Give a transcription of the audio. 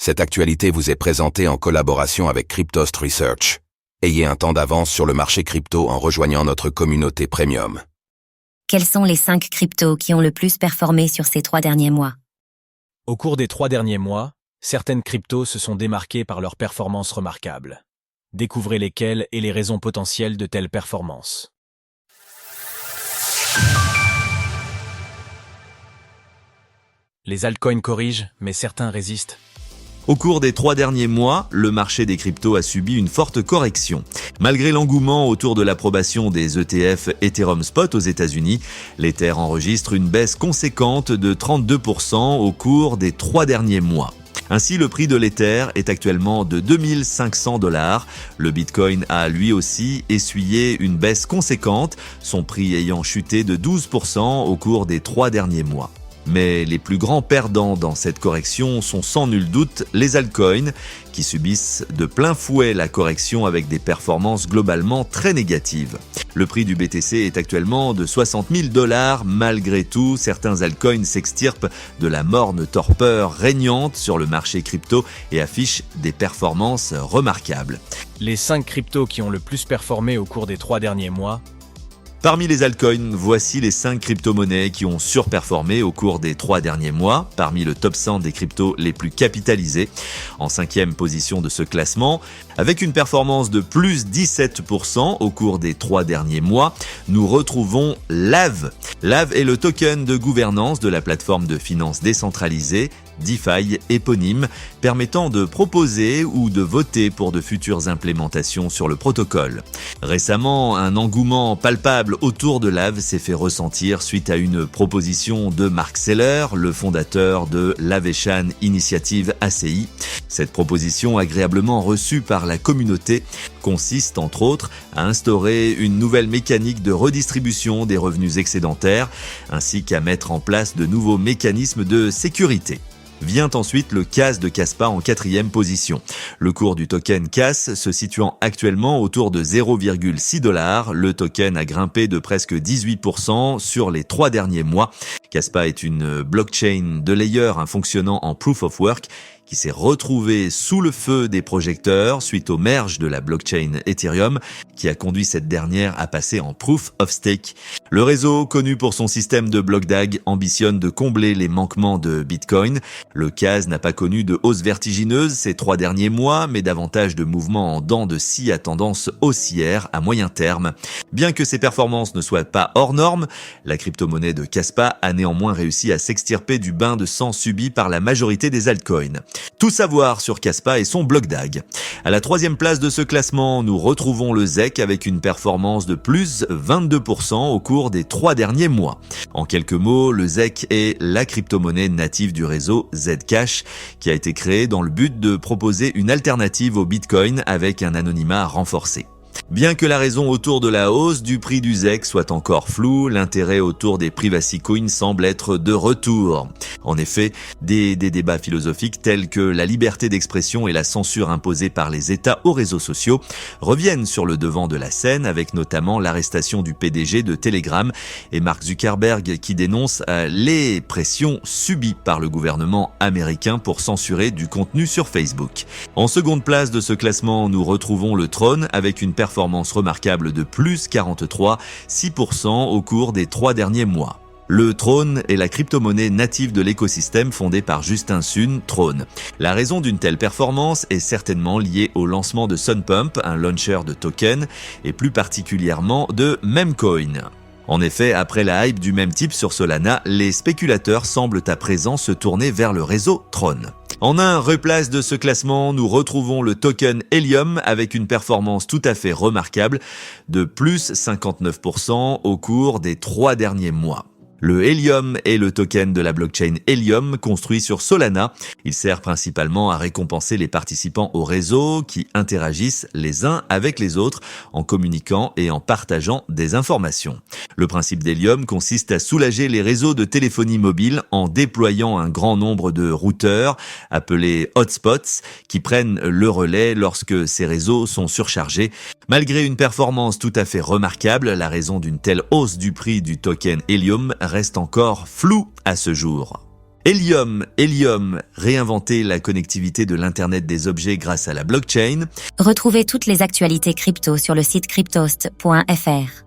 Cette actualité vous est présentée en collaboration avec Cryptost Research. Ayez un temps d'avance sur le marché crypto en rejoignant notre communauté premium. Quels sont les 5 cryptos qui ont le plus performé sur ces 3 derniers mois? Au cours des 3 derniers mois, certaines cryptos se sont démarquées par leurs performances remarquables. Découvrez lesquelles et les raisons potentielles de telles performances. Les altcoins corrigent, mais certains résistent. Au cours des 3 derniers mois, le marché des cryptos a subi une forte correction. Malgré l'engouement autour de l'approbation des ETF Ethereum Spot aux États-Unis, l'Ether enregistre une baisse conséquente de 32% au cours des 3 derniers mois. Ainsi, le prix de l'Ether est actuellement de $2500. Le Bitcoin a lui aussi essuyé une baisse conséquente, son prix ayant chuté de 12% au cours des 3 derniers mois. Mais les plus grands perdants dans cette correction sont sans nul doute les altcoins, qui subissent de plein fouet la correction avec des performances globalement très négatives. Le prix du BTC est actuellement de $60 000. Malgré tout, certains altcoins s'extirpent de la morne torpeur régnante sur le marché crypto et affichent des performances remarquables. Les 5 cryptos qui ont le plus performé au cours des 3 derniers mois. Parmi les altcoins, voici les 5 crypto-monnaies qui ont surperformé au cours des 3 derniers mois, parmi le top 100 des cryptos les plus capitalisés. En 5e position de ce classement, avec une performance de plus 17% au cours des 3 derniers mois, nous retrouvons LAV. LAV est le token de gouvernance de la plateforme de finance décentralisée DeFi éponyme, permettant de proposer ou de voter pour de futures implémentations sur le protocole. Récemment, un engouement palpable autour de LAV s'est fait ressentir suite à une proposition de Mark Seller, le fondateur de l'Avation Initiative ACI. Cette proposition, agréablement reçue par la communauté, consiste entre autres à instaurer une nouvelle mécanique de redistribution des revenus excédentaires, ainsi qu'à mettre en place de nouveaux mécanismes de sécurité. Vient ensuite le CAS de Kaspa en 4e position. Le cours du token CAS se situant actuellement autour de $0,6, le token a grimpé de presque 18% sur les 3 derniers mois. Kaspa est une blockchain de layer fonctionnant en Proof of Work qui s'est retrouvé sous le feu des projecteurs suite au merge de la blockchain Ethereum qui a conduit cette dernière à passer en Proof of Stake. Le réseau, connu pour son système de bloc DAG, ambitionne de combler les manquements de Bitcoin. Le CAS n'a pas connu de hausse vertigineuse ces 3 derniers mois, mais davantage de mouvements en dents de scie à tendance haussière à moyen terme. Bien que ses performances ne soient pas hors normes, la crypto-monnaie de Kaspa a néanmoins réussi à s'extirper du bain de sang subi par la majorité des altcoins. Tout savoir sur Kaspa et son bloc DAG. À la 3e place de ce classement, nous retrouvons le ZEC avec une performance de plus 22% au cours des 3 derniers mois. En quelques mots, le ZEC est la crypto-monnaie native du réseau Zcash qui a été créée dans le but de proposer une alternative au Bitcoin avec un anonymat renforcé. Bien que la raison autour de la hausse du prix du ZEC soit encore floue, l'intérêt autour des privacy coins semble être de retour. En effet, des débats philosophiques tels que la liberté d'expression et la censure imposée par les États aux réseaux sociaux reviennent sur le devant de la scène, avec notamment l'arrestation du PDG de Telegram et Mark Zuckerberg qui dénonce les pressions subies par le gouvernement américain pour censurer du contenu sur Facebook. En seconde place de ce classement, nous retrouvons le Tron avec une performance remarquable de plus 43,6% au cours des 3 derniers mois. Le Tron est la crypto-monnaie native de l'écosystème fondé par Justin Sun, Tron. La raison d'une telle performance est certainement liée au lancement de Sunpump, un launcher de tokens, et plus particulièrement de Memcoin. En effet, après la hype du même type sur Solana, les spéculateurs semblent à présent se tourner vers le réseau Tron. En un replace de ce classement, nous retrouvons le token Helium avec une performance tout à fait remarquable de plus 59% au cours des 3 derniers mois. Le Helium est le token de la blockchain Helium construit sur Solana. Il sert principalement à récompenser les participants au réseau qui interagissent les uns avec les autres en communiquant et en partageant des informations. Le principe d'Helium consiste à soulager les réseaux de téléphonie mobile en déployant un grand nombre de routeurs appelés hotspots qui prennent le relais lorsque ces réseaux sont surchargés. Malgré une performance tout à fait remarquable, la raison d'une telle hausse du prix du token Helium reste encore floue à ce jour. Helium, réinventer la connectivité de l'Internet des objets grâce à la blockchain. Retrouvez toutes les actualités crypto sur le site cryptost.fr.